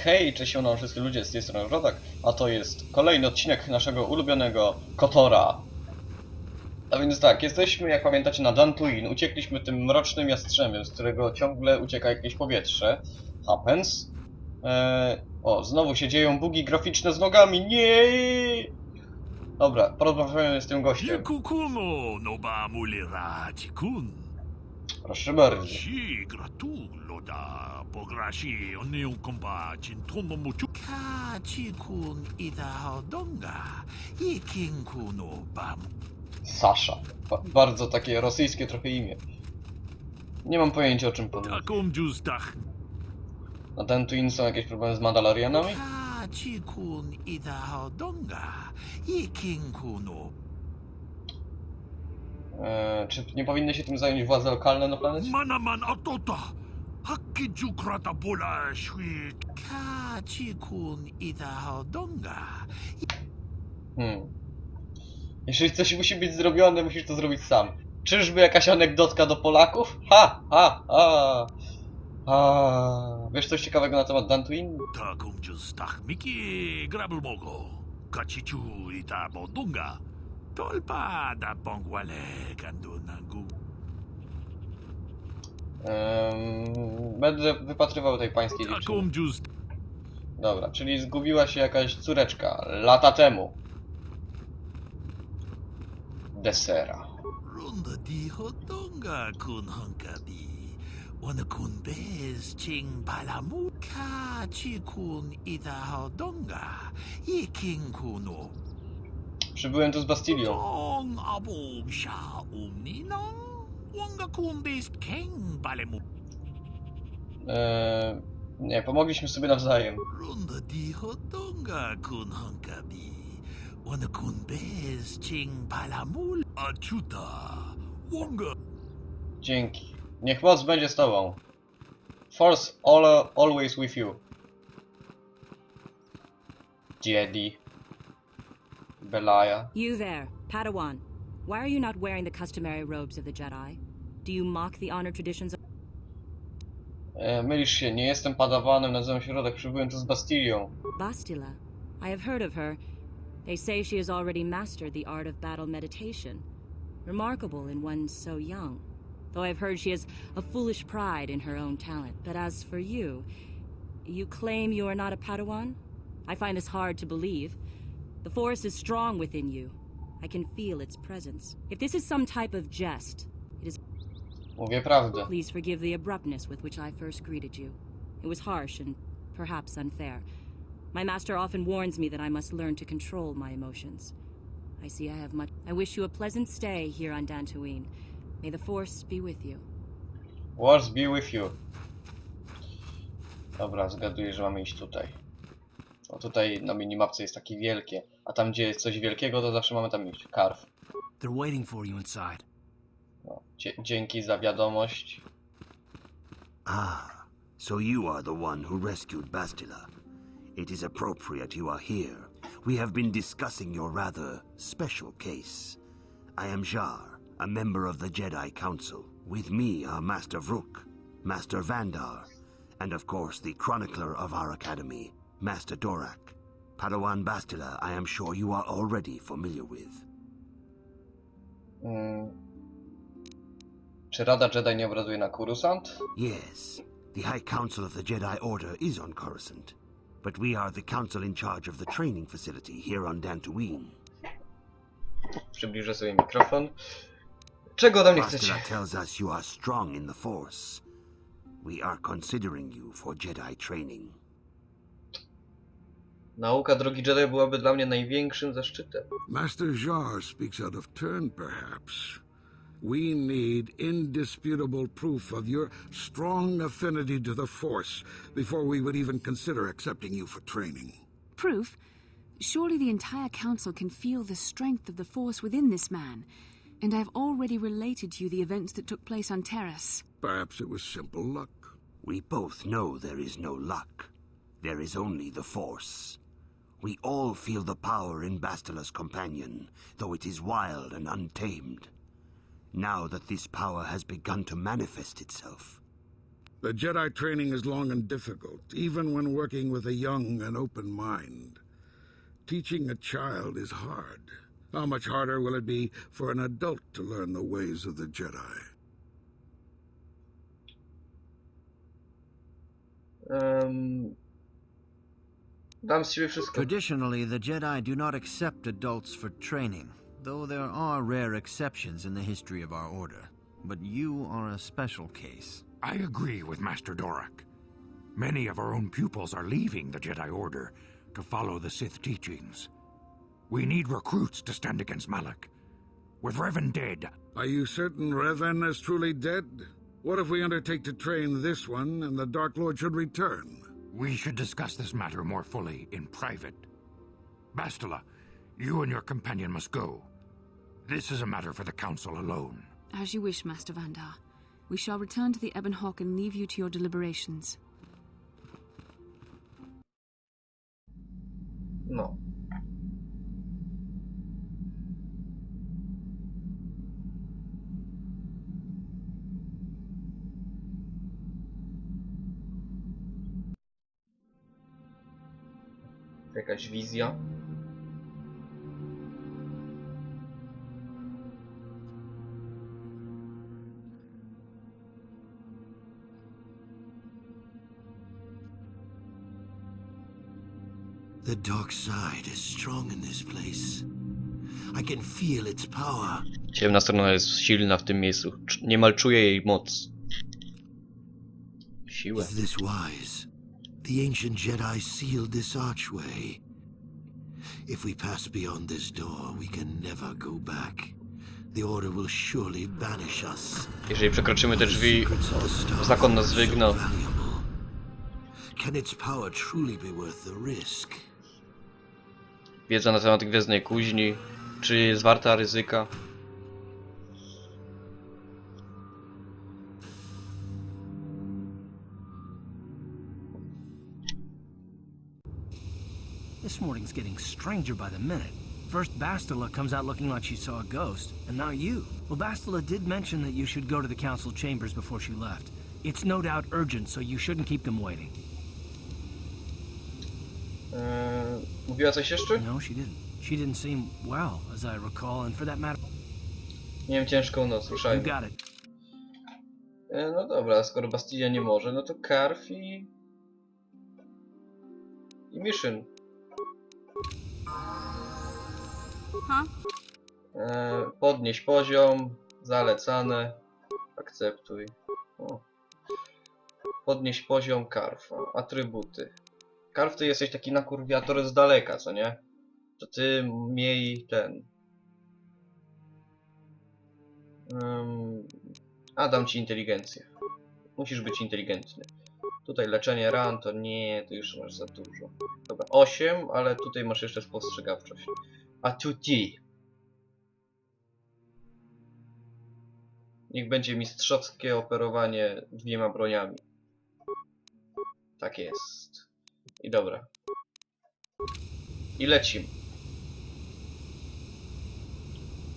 Hej, cześć, wszystkie ludzie, z tej strony PatRodak, a to jest kolejny odcinek naszego ulubionego Kotora. A więc tak, jesteśmy, jak pamiętacie, na Dantooine. Uciekliśmy tym mrocznym jastrzębiem, z którego ciągle ucieka jakieś powietrze. Happens. O, znowu się dzieją bugi graficzne z nogami. Nie! Dobra, porozmawiamy z tym gościem. Proszę bardzo. Sasza. Bardzo takie rosyjskie trochę imię. Nie mam pojęcia, o czym to mówi. Na Dantooine są jakieś problemy z Mandalorianami? Czy nie powinny się tym zająć władze lokalne na planecie? Jeżeli coś musi być zrobione, musisz to zrobić sam. Czyżby jakaś anegdotka do Polaków? Ha, ha, ha. Wiesz coś ciekawego na temat Dantooine? Będę wypatrywał tej pańskiej dziewczyny. Dobra, czyli zgubiła się jakaś córeczka lata temu. Desera. Przybyłem tu z Bastylią. Nie, pomogliśmy sobie nawzajem. Dzięki. Niech moc będzie z tobą. Force always with you. Jedi. Belaya. You there, Padawan. Why are you not wearing the customary robes of the Jedi? Do you mock the honor traditions of... Mylisz się, nie jestem padawanem, nazywam się Rodek, przybyłem tu z Bastylią. Bastila. I have heard of her. They say she has already mastered the art of battle meditation. Remarkable in one so young. Though I've heard she has a foolish pride in her own talent. But as for you, you claim you are not a Padawan? I find this hard to believe. The Force is strong within you. I can feel its presence. If this is some type of jest, it is... Mówię prawdę. Please forgive the abruptness with which I first greeted you. It was harsh and perhaps unfair. My master often warns me that I must learn to control my emotions. I see I have much... I wish you a pleasant stay here on Dantooine. May the Force be with you. Force be with you. Dobra, zgaduję, że mamy iść tutaj. No tutaj na minimapce jest takie wielkie, a tam gdzie jest coś wielkiego, to zawsze mamy tam iść. Karw. They're waiting for you inside. No, dzięki za wiadomość. Ah, so you are the one who rescued Bastila. It is appropriate you are here. We have been discussing your rather special case. I am Jar, a member of the Jedi Council. With me are Master Vrook, Master Vandar, and of course the chronicler of our academy, Master Dorak. Padawan Bastila, I am sure you are already familiar with. Czy Rada Jedi nie obrazuje na Coruscant? Yes, the High Council of the Jedi Order is on Coruscant, but we are the council in charge of the training facility here on Dantooine. Przybliżę sobie mikrofon. Czego ode mnie chcecie? Bastila tells us you are strong in the Force. We are considering you for Jedi training. Nauka drogi Jedi byłaby dla mnie największym zaszczytem. Master Jar speaks out of turn, perhaps. We need indisputable proof of your strong affinity to the Force before we would even consider accepting you for training. Proof? Surely the entire council can feel the strength of the Force within this man, and I've already related to you the events that took place on Terrace. Perhaps it was simple luck. We both know there is no luck. There is only the Force. We all feel the power in Bastila's companion, though it is wild and untamed. Now that this power has begun to manifest itself, The Jedi training is long and difficult, even when working with a young and open mind. Teaching a child is hard. How much harder will it be for an adult to learn the ways of the Jedi? Dam z siebie wszystko. Traditionally, the Jedi do not accept adults for training, though there are rare exceptions in the history of our order. But you are a special case. I agree with Master Dorak. Many of our own pupils are leaving the Jedi Order to follow the Sith teachings. We need recruits to stand against Malak. With Revan dead... Are you certain Revan is truly dead? What if we undertake to train this one and the Dark Lord should return? We should discuss this matter more fully in private. Bastila, you and your companion must go. This is a matter for the Council alone. As you wish, Master Vandar. We shall return to the Ebon Hawk and leave you to your deliberations. No. Jakaś wizja. The dark side is strong in this place. I can feel its power. Ciemna strona jest silna w tym miejscu. Niemal czuję jej moc. Siłę. Is this wise? The ancient Jedi sealed this archway. If we pass beyond this door, we can never go back. The Order will surely banish us. Jeżeli przekroczymy te drzwi, zakon nas wygna. Can its power truly be worth the risk? Wiedza na temat Gwiezdnej Kuźni. Czy jest warta ryzyka? This morning's getting stranger by the minute. First Bastila comes out looking like she saw a ghost, and now you. Well, Bastila did mention that you should go to the council chambers before she left. It's no doubt urgent, so you shouldn't keep them waiting. Mówiła coś jeszcze? No, she didn't. She didn't seem well, as I recall, and for that matter... Miałem ciężką noc, You słyszałem. got it. No dobra, skoro Bastilla nie może, no to Karf i Mission. Podnieś poziom, zalecane, akceptuj. O. Podnieś poziom Karfa, atrybuty. Karf, ty jesteś taki nakurwiator z daleka, co nie? To ty miej ten... dam ci inteligencję. Musisz być inteligentny. Tutaj leczenie ran, to nie, to już masz za dużo. Dobra, 8, ale tutaj masz jeszcze spostrzegawczość. A tu ty. Niech będzie mistrzowskie operowanie 2 broniami. Tak jest. I dobra. I lecimy.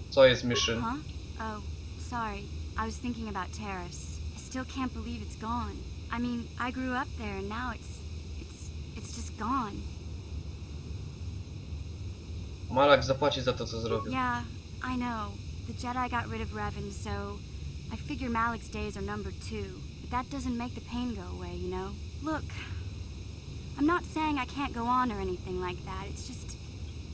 Co jest mission? Huh? Oh, sorry. I was thinking about Terrace. I still can't believe it's gone. I mean, I grew up there and now it's just gone. Malak zapłaci za to, co zrobił. Yeah, I know. The Jedi got rid of Revan, so I figure Malik's days are numbered too. But that doesn't make the pain go away, you know? Look, I'm not saying I can't go on or anything like that. It's just,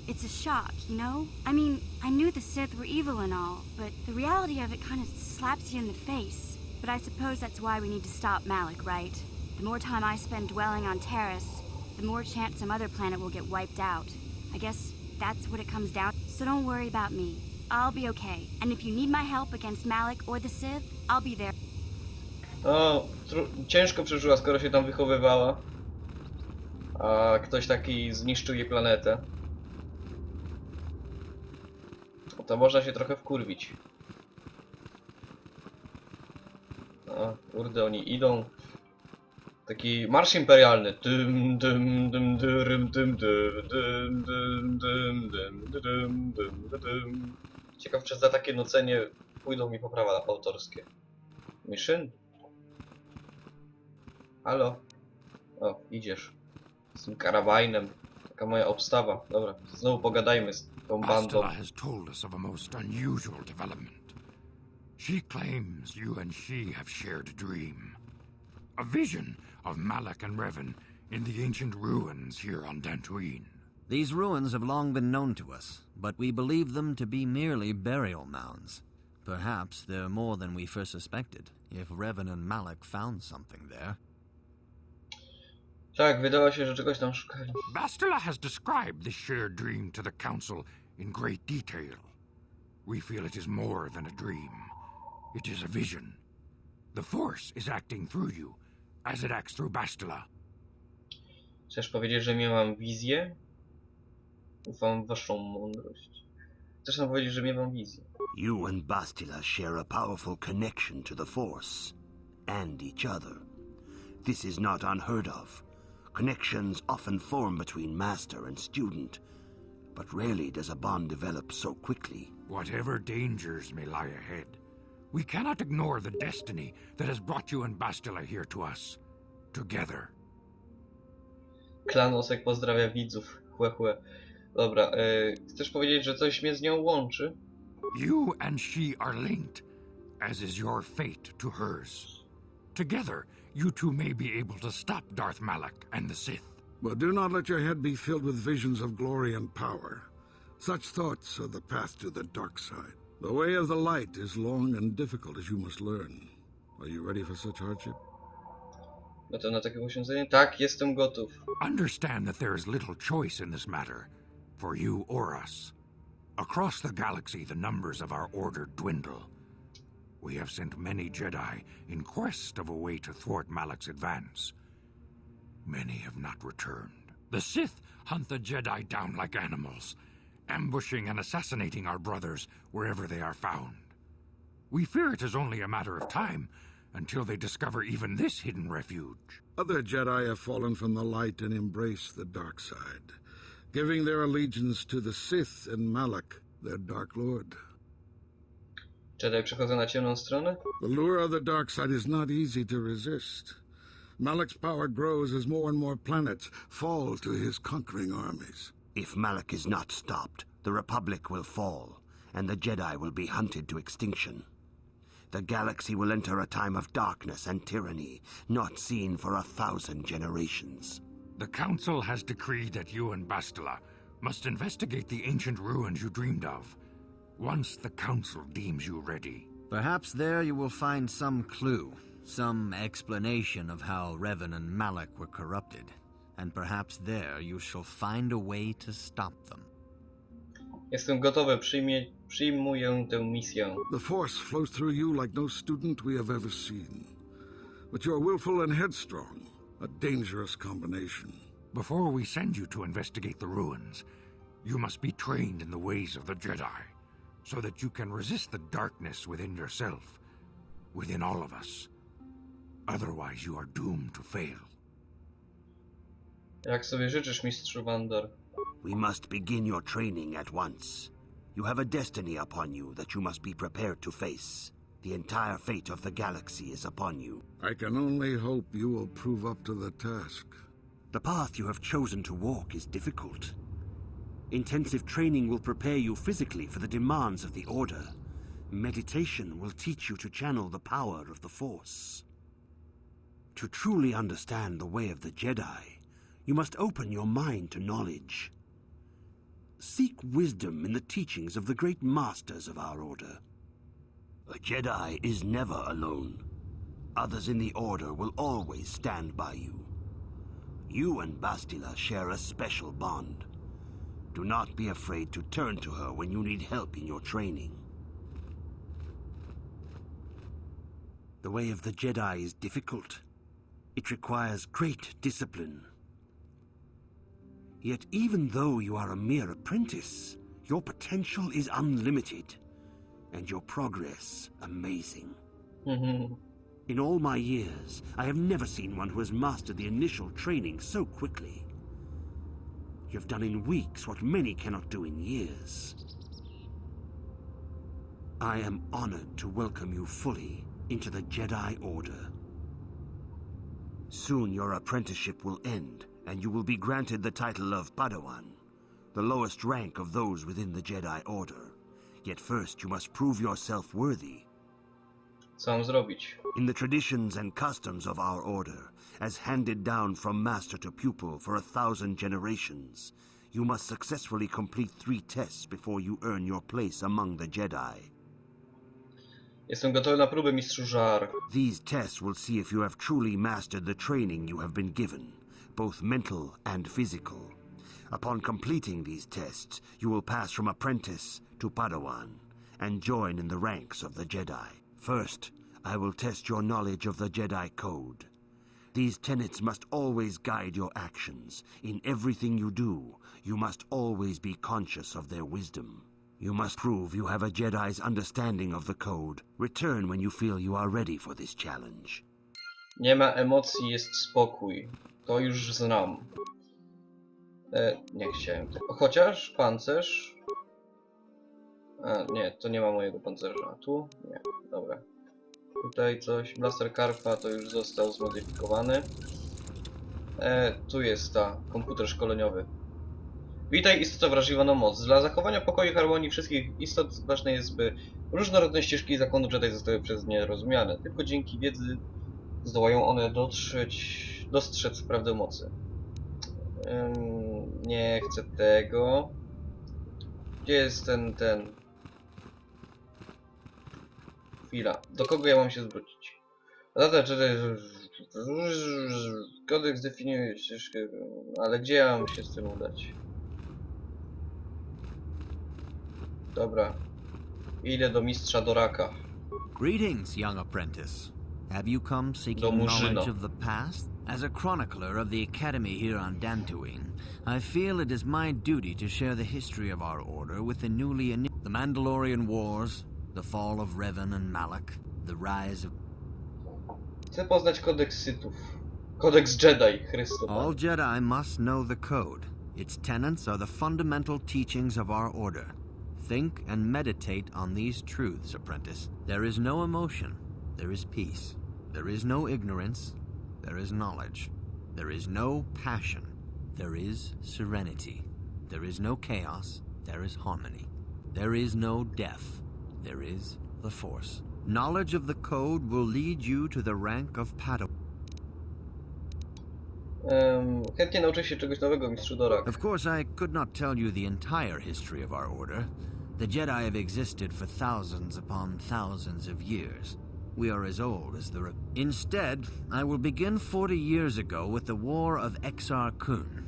it's a shock, you know? I mean, I knew the Sith were evil and all, but the reality of it kind of slaps you in the face. But I suppose that's why we need to stop Malik, right? The more time I spend dwelling on Terrace, the more chance some other planet will get wiped out. I guess that's what it comes down to. So don't worry about me. I'll be okay. And if you need my help against Malik or the Sith, I'll be there. No, ciężko przeżyła, skoro się tam wychowywała. A ktoś taki zniszczył jej planetę. No to można się trochę wkurwić. No, kurde, oni idą. Taki marsz imperialny. Dym, dym, dym, dym, dym, dym, dym, dym, dym, dym, dym, dym, dym. Ciekaw, czy za takie nucenie pójdą mi poprawa autorskie. Mission? Halo? O, idziesz. Z tym karabajnem. Taka moja obstawa. Dobra, znowu pogadajmy z tą bandą. Bastila has told us of a most unusual development. She claims you and she have shared a dream. A vision of Malak and Revan in the ancient ruins here on Dantooine. These ruins have long been known to us, but we believe them to be merely burial mounds. Perhaps they're more than we first suspected, if Revan and Malak found something there. Tak, wydawało się, że czegoś tam szukali. Bastila has described this shared dream to the Council in great detail. We feel it is more than a dream. It is a vision. The Force is acting through you, as it acts through Bastila. Chcesz powiedzieć, że miałam wizję? Ufam w waszą mądrość. Chcesz nam powiedzieć, że miałam wizję? You and Bastila share a powerful connection to the Force, and each other. This is not unheard of. Connections often form between master and student, but rarely does a bond develop so quickly. Whatever dangers may lie ahead, we cannot ignore the destiny that has brought you and Bastila here to us, together. Klanosek pozdrawia widzów. Chłe, chłe. Dobra, chcesz powiedzieć, że coś mnie z nią łączy? You and she are linked, as is your fate to hers. Together, you two may be able to stop Darth Malak and the Sith. But do not let your head be filled with visions of glory and power. Such thoughts are the path to the dark side. The way of the light is long and difficult, as you must learn. Are you ready for such hardship? No to na takie poświęcenie? Tak, jestem gotów. Understand that there is little choice in this matter, for you or us. Across the galaxy, the numbers of our order dwindle. We have sent many Jedi in quest of a way to thwart Malak's advance. Many have not returned. The Sith hunt the Jedi down like animals, ambushing and assassinating our brothers wherever they are found. We fear it is only a matter of time until they discover even this hidden refuge. Other Jedi have fallen from the light and embraced the dark side, giving their allegiance to the Sith and Malak, their Dark Lord. Jedi przechodzą na ciemną stronę? The lure of the dark side is not easy to resist. Malak's power grows as more and more planets fall to his conquering armies. If Malak is not stopped, the Republic will fall, and the Jedi will be hunted to extinction. The galaxy will enter a time of darkness and tyranny, not seen for 1,000 generations. The Council has decreed that you and Bastila must investigate the ancient ruins you dreamed of, once the Council deems you ready. Perhaps there you will find some clue, some explanation of how Revan and Malak were corrupted, and perhaps there you shall find a way to stop them. Jestem gotowy, przyjmuję tę misję. The Force flows through you like no student we have ever seen. But you are willful and headstrong, a dangerous combination. Before we send you to investigate the ruins, you must be trained in the ways of the Jedi, so that you can resist the darkness within yourself, within all of us. Otherwise, you are doomed to fail. Jak sobie życzysz, mistrzu Vandar? We must begin your training at once. You have a destiny upon you that you must be prepared to face. The entire fate of the galaxy is upon you. I can only hope you will prove up to the task. The path you have chosen to walk is difficult. Intensive training will prepare you physically for the demands of the Order. Meditation will teach you to channel the power of the Force. To truly understand the way of the Jedi, you must open your mind to knowledge. Seek wisdom in the teachings of the great masters of our Order. A Jedi is never alone. Others in the Order will always stand by you. You and Bastila share a special bond. Do not be afraid to turn to her when you need help in your training. The way of the Jedi is difficult. It requires great discipline. Yet even though you are a mere apprentice, your potential is unlimited, and your progress amazing. In all my years, I have never seen one who has mastered the initial training so quickly. You have done in weeks what many cannot do in years. I am honored to welcome you fully into the Jedi Order. Soon your apprenticeship will end, and you will be granted the title of Padawan, the lowest rank of those within the Jedi Order. Yet first you must prove yourself worthy. Co mam zrobić? In the traditions and customs of our order, as handed down from master to pupil for 1,000 generations, you must successfully complete 3 tests before you earn your place among the Jedi. Jestem gotowy na próbę, mistrzu Żar. These tests will see if you have truly mastered the training you have been given, both mental and physical. Upon completing these tests, you will pass from apprentice to Padawan, and join in the ranks of the Jedi. First, I will test your knowledge of the Jedi Code. These tenets must always guide your actions. In everything you do, you must always be conscious of their wisdom. You must prove you have a Jedi's understanding of the Code. Return when you feel you are ready for this challenge. Nie ma emocji, jest spokój. To już znam. Nie chciałem tego. Chociaż pancerz... nie, to nie ma mojego pancerza. A tu? Nie, dobra. Tutaj coś. Blaster Karpa to już został zmodyfikowany. Tu jest komputer szkoleniowy. Witaj, istota wrażliwa na moc. Dla zachowania pokoju i harmonii wszystkich istot ważne jest, by różnorodne ścieżki zakonu Jedi zostały przez nie rozumiane. Tylko dzięki wiedzy zdołają one dostrzec prawdę mocy. Nie chcę tego. Gdzie jest ten... Chwila. Do kogo ja mam się zwrócić? Kodeks definiuje ścieżkę, ale gdzie ja mam się z tym udać? Dobra. Idę do mistrza Doraka. Greetings, young apprentice. Have you come seeking knowledge of the past? As a chronicler of the Academy here on Dantooine, I feel it is my duty to share the history of our order with the the Mandalorian Wars, the fall of Revan and Malak, the rise of... Chcę poznać kodeks Sithów. Kodeks Jedi, Chrystusa. All Jedi must know the code. Its tenets are the fundamental teachings of our order. Think and meditate on these truths, apprentice. There is no emotion. There is peace. There is no ignorance. There is knowledge. There is no passion. There is serenity. There is no chaos. There is harmony. There is no death. There is the Force. Knowledge of the code will lead you to the rank of Padawan. Chętnie nauczę się czegoś nowego, mistrzu Dorak. Of course, I could not tell you the entire history of our order. The Jedi have existed for thousands upon thousands of years. We are as old as the... Instead, I will begin 40 years ago with the War of Exar Kun.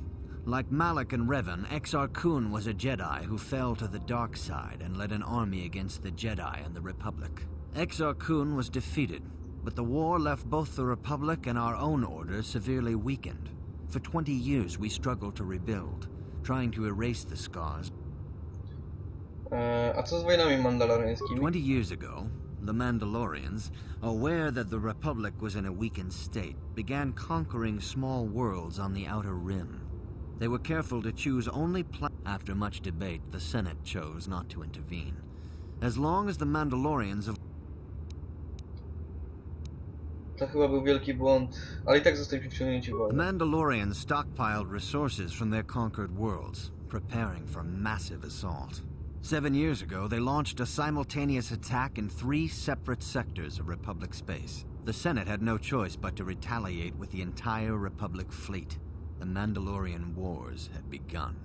Like Malak and Revan, Exar Kun was a Jedi who fell to the dark side and led an army against the Jedi and the Republic. Exar Kun was defeated, but the war left both the Republic and our own order severely weakened. For 20 years we struggled to rebuild, trying to erase the scars. A co z wojnami mandaloriańskimi? 20 years ago, the Mandalorians, aware that the Republic was in a weakened state, began conquering small worlds on the Outer Rim. They were careful to choose only After much debate, the Senate chose not to intervene. As long as the Mandalorians... To chyba był wielki błąd, ale i tak zostaliśmy wciągnięci w The wojnę. Mandalorians stockpiled resources from their conquered worlds, preparing for massive assault. 7 years ago, they launched a simultaneous attack in 3 separate sectors of Republic space. The Senate had no choice but to retaliate with the entire Republic fleet. The Mandalorian Wars had begun.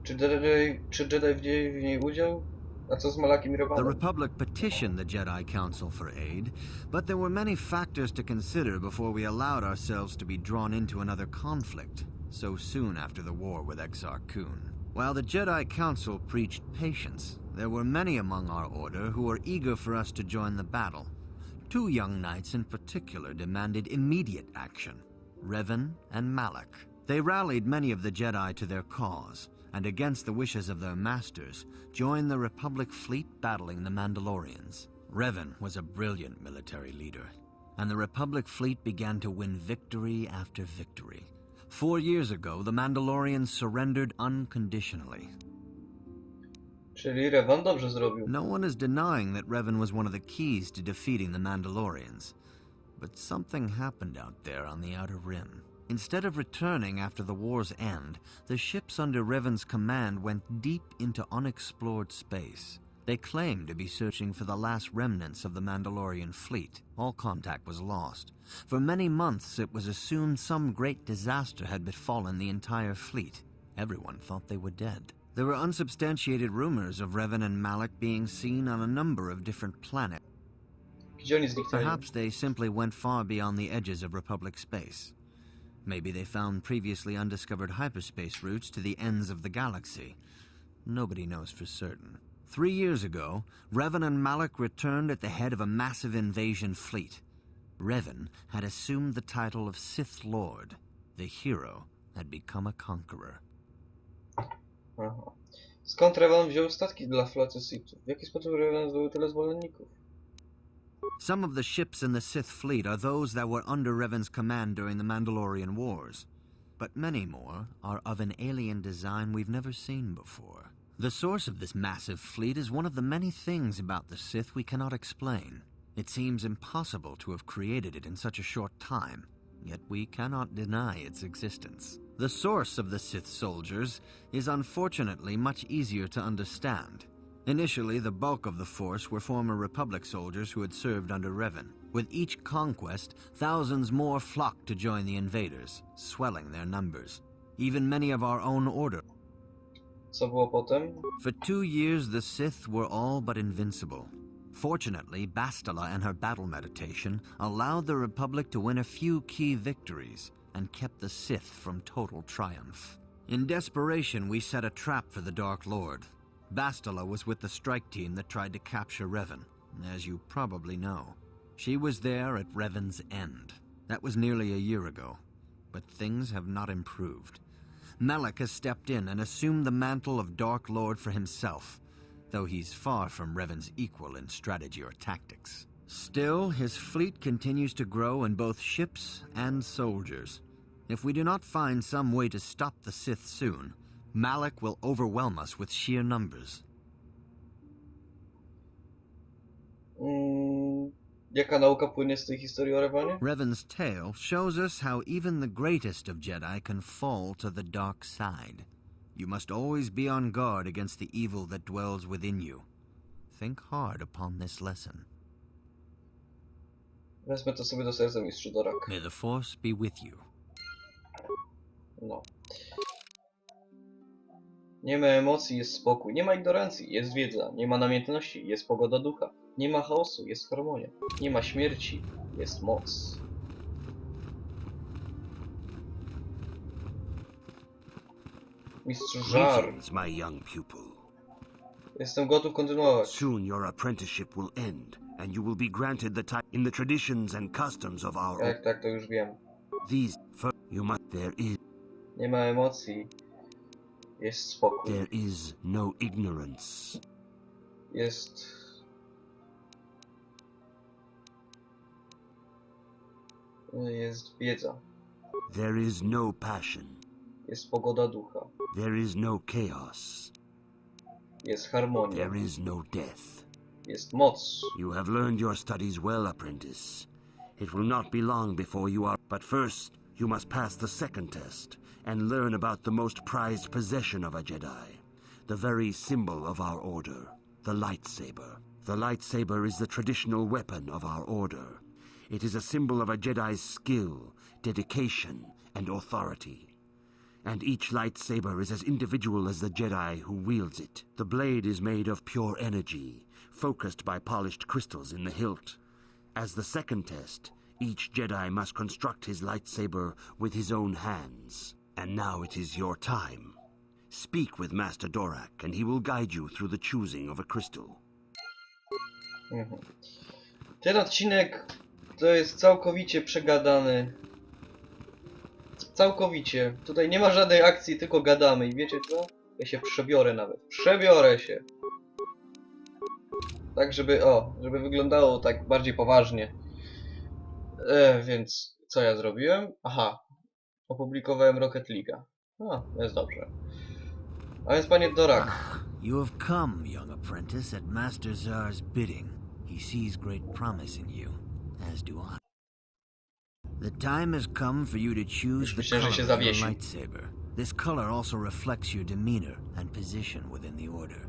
Czy Jedi wzięli w niej udział? A co z Malakiem i The Revanem? Republic petitioned the Jedi Council for aid, but there were many factors to consider before we allowed ourselves to be drawn into another conflict, so soon after the war with Exar Kun. While the Jedi Council preached patience, there were many among our order who were eager for us to join the battle. 2 young knights in particular demanded immediate action, Revan and Malak. They rallied many of the Jedi to their cause, and against the wishes of their masters, joined the Republic fleet battling the Mandalorians. Revan was a brilliant military leader, and the Republic fleet began to win victory after victory. 4 years ago, the Mandalorians surrendered unconditionally. Czyli Revan dobrze zrobił. No one is denying that Revan was one of the keys to defeating the Mandalorians. But something happened out there on the Outer Rim. Instead of returning after the war's end, the ships under Revan's command went deep into unexplored space. They claimed to be searching for the last remnants of the Mandalorian fleet. All contact was lost. For many months, it was assumed some great disaster had befallen the entire fleet. Everyone thought they were dead. There were unsubstantiated rumors of Revan and Malak being seen on a number of different planets. Perhaps they simply went far beyond the edges of Republic space. Maybe they found previously undiscovered hyperspace routes to the ends of the galaxy. Nobody knows for certain. 3 years ago, Revan and Malak returned at the head of a massive invasion fleet. Revan had assumed the title of Sith Lord. The hero had become a conqueror. Aha. Skąd Revan wziął statki dla floty Sithów? W jaki sposób Revan zdobył tyle zwolenników? Some of the ships in the Sith fleet are those that were under Revan's command during the Mandalorian Wars. But many more are of an alien design we've never seen before. The source of this massive fleet is one of the many things about the Sith we cannot explain. It seems impossible to have created it in such a short time, yet we cannot deny its existence. The source of the Sith soldiers is unfortunately much easier to understand. Initially, the bulk of the force were former Republic soldiers who had served under Revan. With each conquest, thousands more flocked to join the invaders, swelling their numbers. Even many of our own order. Co było potem? For 2 years, the Sith were all but invincible. Fortunately, Bastila and her battle meditation allowed the Republic to win a few key victories and kept the Sith from total triumph. In desperation, we set a trap for the Dark Lord. Bastila was with the strike team that tried to capture Revan, as you probably know. She was there at Revan's end. That was nearly a year ago, but things have not improved. Malak has stepped in and assumed the mantle of Dark Lord for himself, though he's far from Revan's equal in strategy or tactics. Still, his fleet continues to grow in both ships and soldiers. If we do not find some way to stop the Sith soon, Malak will overwhelm us with sheer numbers. Jaka nauka płynie z tej historii o Revanie? Revan's tale shows us how even the greatest of Jedi can fall to the dark side. You must always be on guard against the evil that dwells within you. Think hard upon this lesson. Wezmę to sobie do serca, mistrzu Dorak. May the Force be with you. No. Nie ma emocji, jest spokój. Nie ma ignorancji, jest wiedza. Nie ma namiętności, jest pogoda ducha. Nie ma chaosu, jest harmonia. Nie ma śmierci, jest moc. Mistrz Żar. Greetings, my young pupil. Jestem gotów kontynuować. Soon your apprenticeship will end, and you will be granted the title in the traditions and customs of our Tak, to już wiem. These you must Nie ma emocji, jest spokój. there is no ignorance. Jest... Jest wiedza. There is no passion. Jest pogoda ducha. There is no chaos. Jest harmonia. There is no death. Jest moc. You have learned your studies well, apprentice. It will not be long before you are... But first, you must pass the second test and learn about the most prized possession of a Jedi. The very symbol of our order. The lightsaber. The lightsaber is the traditional weapon of our order. It is a symbol of a Jedi's skill, dedication, and authority. And each lightsaber is as individual as the Jedi who wields it. The blade is made of pure energy, focused by polished crystals in the hilt. As the second test, each Jedi must construct his lightsaber with his own hands. And now it is your time. Speak with Master Dorak, and he will guide you through the choosing of a crystal. Ten odcinek to jest całkowicie przegadany. Całkowicie. Tutaj nie ma żadnej akcji, tylko gadamy. I wiecie co? Ja się przebiorę nawet. Przebiorę się. Tak, żeby wyglądało tak bardziej poważnie. Więc co ja zrobiłem? Aha. Opublikowałem Rocket League'a. Jest dobrze. A więc panie Dorak. You have come, young apprentice, at Master Zar's bidding. He sees great promise in you, as do I. The time has come for you to choose Już the myślę, że color się of your zawiesił. lightsaber. This color also reflects your demeanor and position within the Order.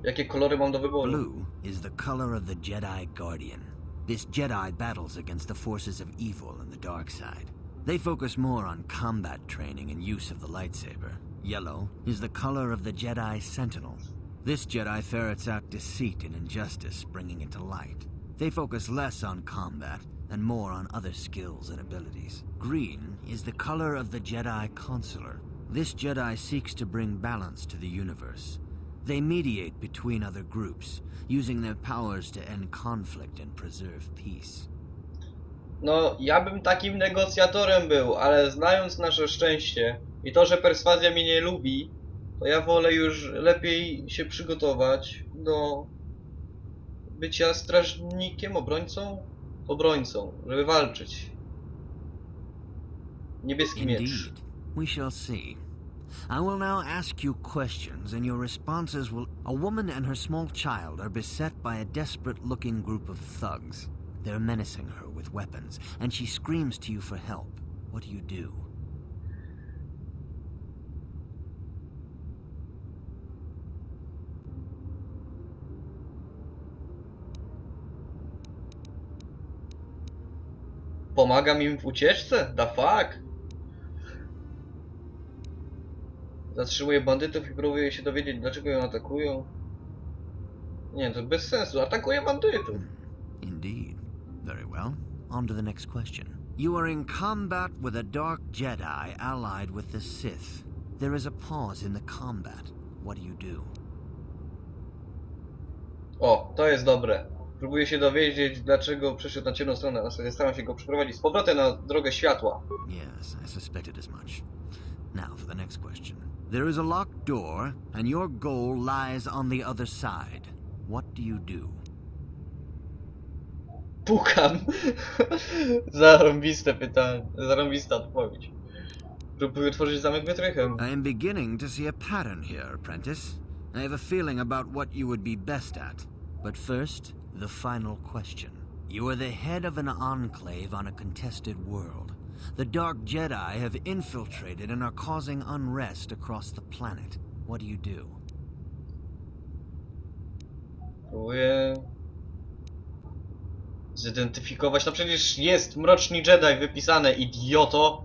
Jakie kolory mam do wyboru? Blue is the color of the Jedi Guardian. This Jedi battles against the forces of evil and the dark side. They focus more on combat training and use of the lightsaber. Yellow is the color of the Jedi Sentinel. This Jedi ferrets out deceit and injustice, bringing it to light. They focus less on combat and more on other skills and abilities. Green is the color of the Jedi Consular. This Jedi seeks to bring balance to the universe. They mediate between other groups, using their powers to end conflict and preserve peace. No, ja bym takim negocjatorem był, ale znając nasze szczęście i to, że perswazja mnie nie lubi, to ja wolę już lepiej się przygotować do bycia strażnikiem, obrońcą? Obrońcą, żeby walczyć. Niebieski miecz. Indeed. We shall see. I will now ask you questions, and your responses will... A woman and her small child are beset by a desperate-looking group of thugs. They're menacing her with weapons, and she screams to you for help. What do you do? Pomagam im w ucieczce? Da fuck? Zatrzymuję bandytów i próbuję się dowiedzieć, dlaczego ją atakują. Nie, to bez sensu. Atakuję bandytów. Indeed. Very well. On to the next question. You are in combat with a dark Jedi allied with the Sith. There is a pause in the combat. What do you do? O, to jest dobre. Próbuję się dowiedzieć, dlaczego przeszedł na ciemną stronę. Następnie staram się go przeprowadzić z powrotem na drogę światła. Yes, I suspected as much. Now for the next question. There is a locked door, and your goal lies on the other side. What do you do? Pukam. Zarąbiste pytanie. Zarąbista odpowiedź. Próbuję otworzyć zamek wytrychem. I am beginning to see a pattern here, apprentice. I have a feeling about what you would be best at. But first, the final question. You are the head of an enclave on a contested world. The Dark Jedi have infiltrated and are causing unrest across the planet. What do you do? Próbuję zidentyfikować. No przecież jest mroczni Jedi wypisane, idioto.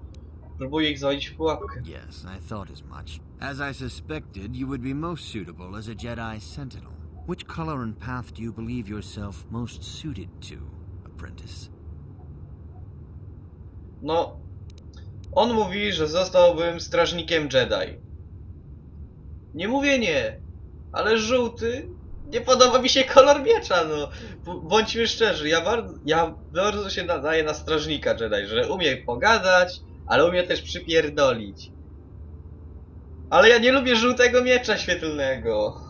Próbuję ich zawalić w pułapkę. Yes, I thought as much. As I suspected, you would be most suitable as a Jedi Sentinel. Which color and path do you believe yourself most suited to, apprentice? No, on mówi, że zostałbym strażnikiem Jedi. Nie mówię nie, ale żółty, nie podoba mi się kolor miecza, no. Bądźmy szczerzy, ja bardzo się nadaję na strażnika Jedi, że umie pogadać, ale umie też przypierdolić. Ale ja nie lubię żółtego miecza świetlnego.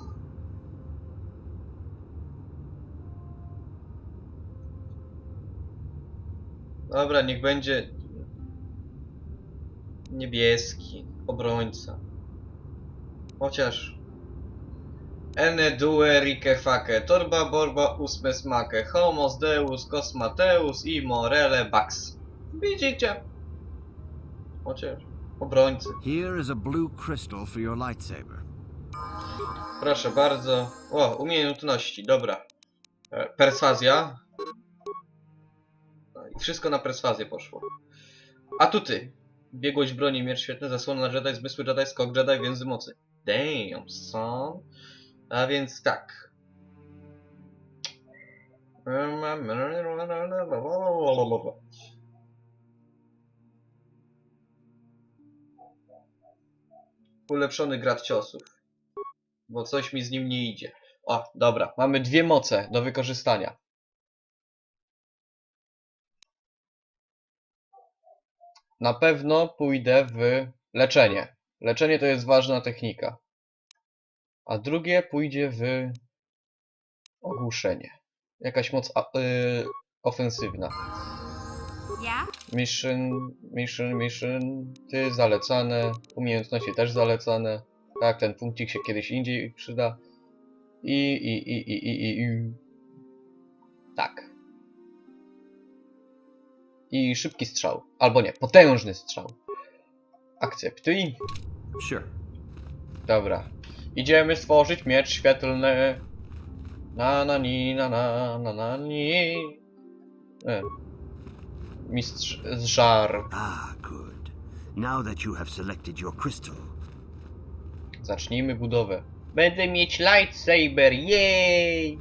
Dobra, niech będzie niebieski, obrońca. Chociaż Ene due rike fake, torba borba usme smake, homos deus cosmateus i morele bax. Widzicie? Chociaż obrońcy. Here is a blue crystal for your lightsaber. Proszę bardzo. O, umiejętności, dobra. Perswazja. I wszystko na perswazję poszło. Atuty. Biegłość broni, miecz świetny, zasłona na Jedi, zmysły Jedi, skok Jedi, więzy mocy. Damn, son. A więc tak. Ulepszony grad ciosów. Bo coś mi z nim nie idzie. O, dobra. Mamy dwie moce do wykorzystania. Na pewno pójdę w leczenie. Leczenie to jest ważna technika. A drugie pójdzie w ogłuszenie. Jakaś moc ofensywna. Yeah? Mission. Ty zalecane. Umiejętności też zalecane. Tak, ten punkcik się kiedyś indziej przyda. Tak. I szybki strzał. Albo nie, potężny strzał. Akceptuj. Sure. Dobra. Idziemy stworzyć miecz świetlny. Na na ni, na na na na ni. Mistrz z żar. Ah, good. Now that you have selected your crystal, Zacznijmy budowę. Będę mieć lightsaber, jej!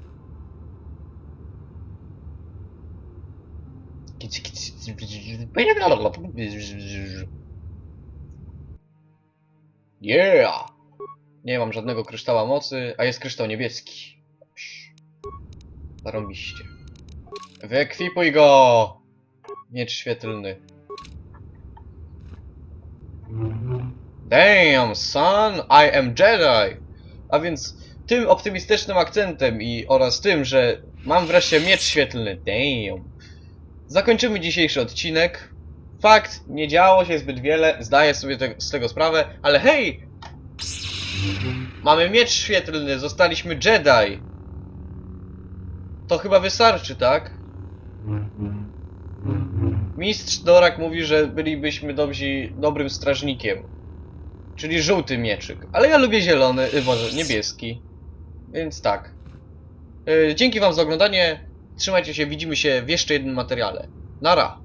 Yeah! Nie mam żadnego kryształa mocy, a jest kryształ niebieski. Zarobiście. Wyekwipuj go! Miecz świetlny. Damn, son, I am Jedi! A więc tym optymistycznym akcentem oraz tym, że mam wreszcie miecz świetlny. Damn. Zakończymy dzisiejszy odcinek. Fakt, nie działo się zbyt wiele, zdaję sobie z tego sprawę, ale hej! Mamy miecz świetlny, zostaliśmy Jedi. To chyba wystarczy, tak? Mistrz Dorak mówi, że bylibyśmy dobrym strażnikiem. Czyli żółty mieczyk. Ale ja lubię zielony, może niebieski. Więc tak. Dzięki wam za oglądanie. Trzymajcie się, widzimy się w jeszcze jednym materiale. Nara!